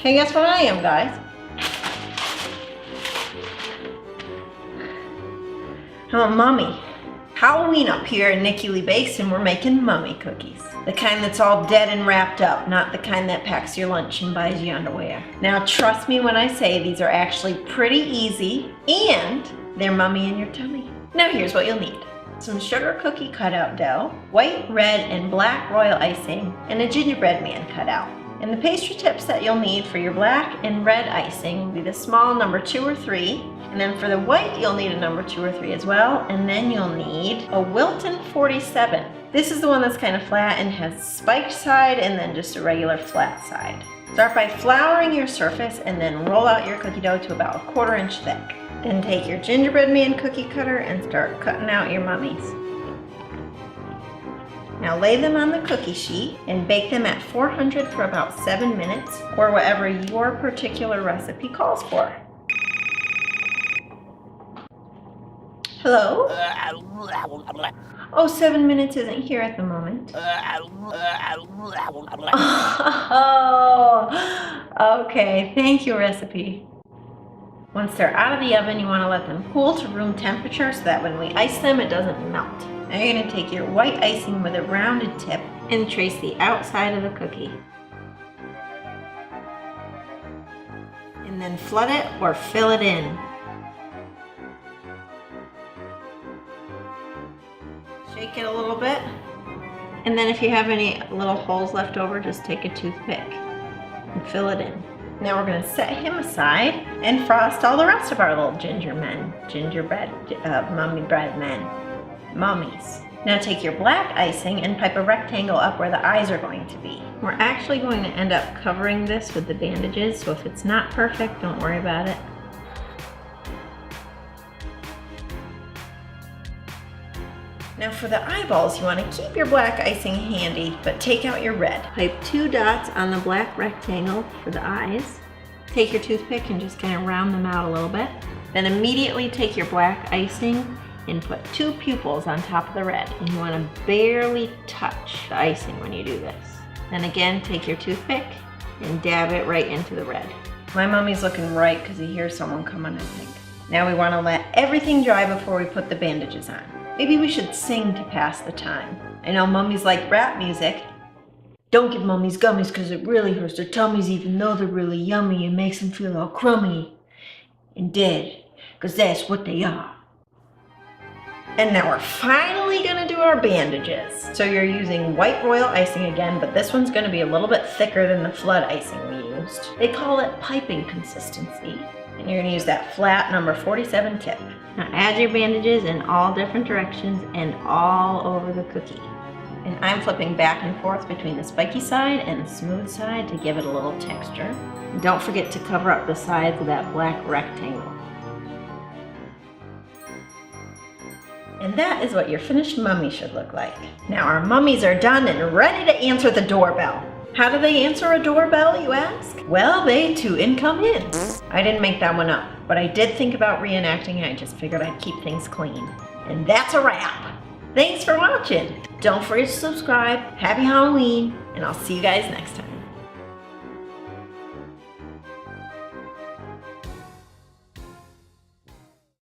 Hey, guess what I am, guys? I'm a mummy. Halloween up here at Nicki Bakes, and we're making mummy cookies. The kind that's all dead and wrapped up, not the kind that packs your lunch and buys you underwear. Now trust me when I say these are actually pretty easy, and they're mummy in your tummy. Now here's what you'll need. Some sugar cookie cutout dough, white, red, and black royal icing, and a gingerbread man cutout. And the pastry tips that you'll need for your black and red icing will be the small number 2 or 3. And then for the white, you'll need a number 2 or 3 as well. And then you'll need a Wilton 47. This is the one that's kind of flat and has spiked side and then just a regular flat side. Start by flouring your surface and then roll out your cookie dough to about 1/4 inch thick. Then take your gingerbread man cookie cutter and start cutting out your mummies. Now lay them on the cookie sheet and bake them at 400 for about 7 minutes, or whatever your particular recipe calls for. Hello? Oh, 7 minutes isn't here at the moment. Oh, okay, thank you, recipe. Once they're out of the oven, you want to let them cool to room temperature so that when we ice them, it doesn't melt. Now you're going to take your white icing with a rounded tip and trace the outside of the cookie. And then flood it or fill it in. Shake it a little bit. And then if you have any little holes left over, just take a toothpick and fill it in. Now we're going to set him aside and frost all the rest of our little gingerbread mummy bread men. Mummies. Now take your black icing and pipe a rectangle up where the eyes are going to be. We're actually going to end up covering this with the bandages, so if it's not perfect, don't worry about it. Now for the eyeballs, you want to keep your black icing handy, but take out your red. Pipe 2 dots on the black rectangle for the eyes. Take your toothpick and just kind of round them out a little bit. Then immediately take your black icing and put 2 pupils on top of the red. And you want to barely touch the icing when you do this. Then again, take your toothpick and dab it right into the red. My mummy's looking right because he hears someone coming, I think. Now we want to let everything dry before we put the bandages on. Maybe we should sing to pass the time. I know mummies like rap music. Don't give mummies gummies because it really hurts their tummies even though they're really yummy and makes them feel all crummy and dead, because that's what they are. And now we're finally gonna do our bandages. So you're using white royal icing again, but this one's gonna be a little bit thicker than the flood icing we used. They call it piping consistency. And you're gonna use that flat number 47 tip. Now add your bandages in all different directions and all over the cookie. And I'm flipping back and forth between the spiky side and the smooth side to give it a little texture. And don't forget to cover up the sides of that black rectangle. And that is what your finished mummy should look like. Now our mummies are done and ready to answer the doorbell. How do they answer a doorbell, you ask? Well, they tune and come in. I didn't make that one up, but I did think about reenacting it. I just figured I'd keep things clean. And that's a wrap. Thanks for watching. Don't forget to subscribe. Happy Halloween, and I'll see you guys next time.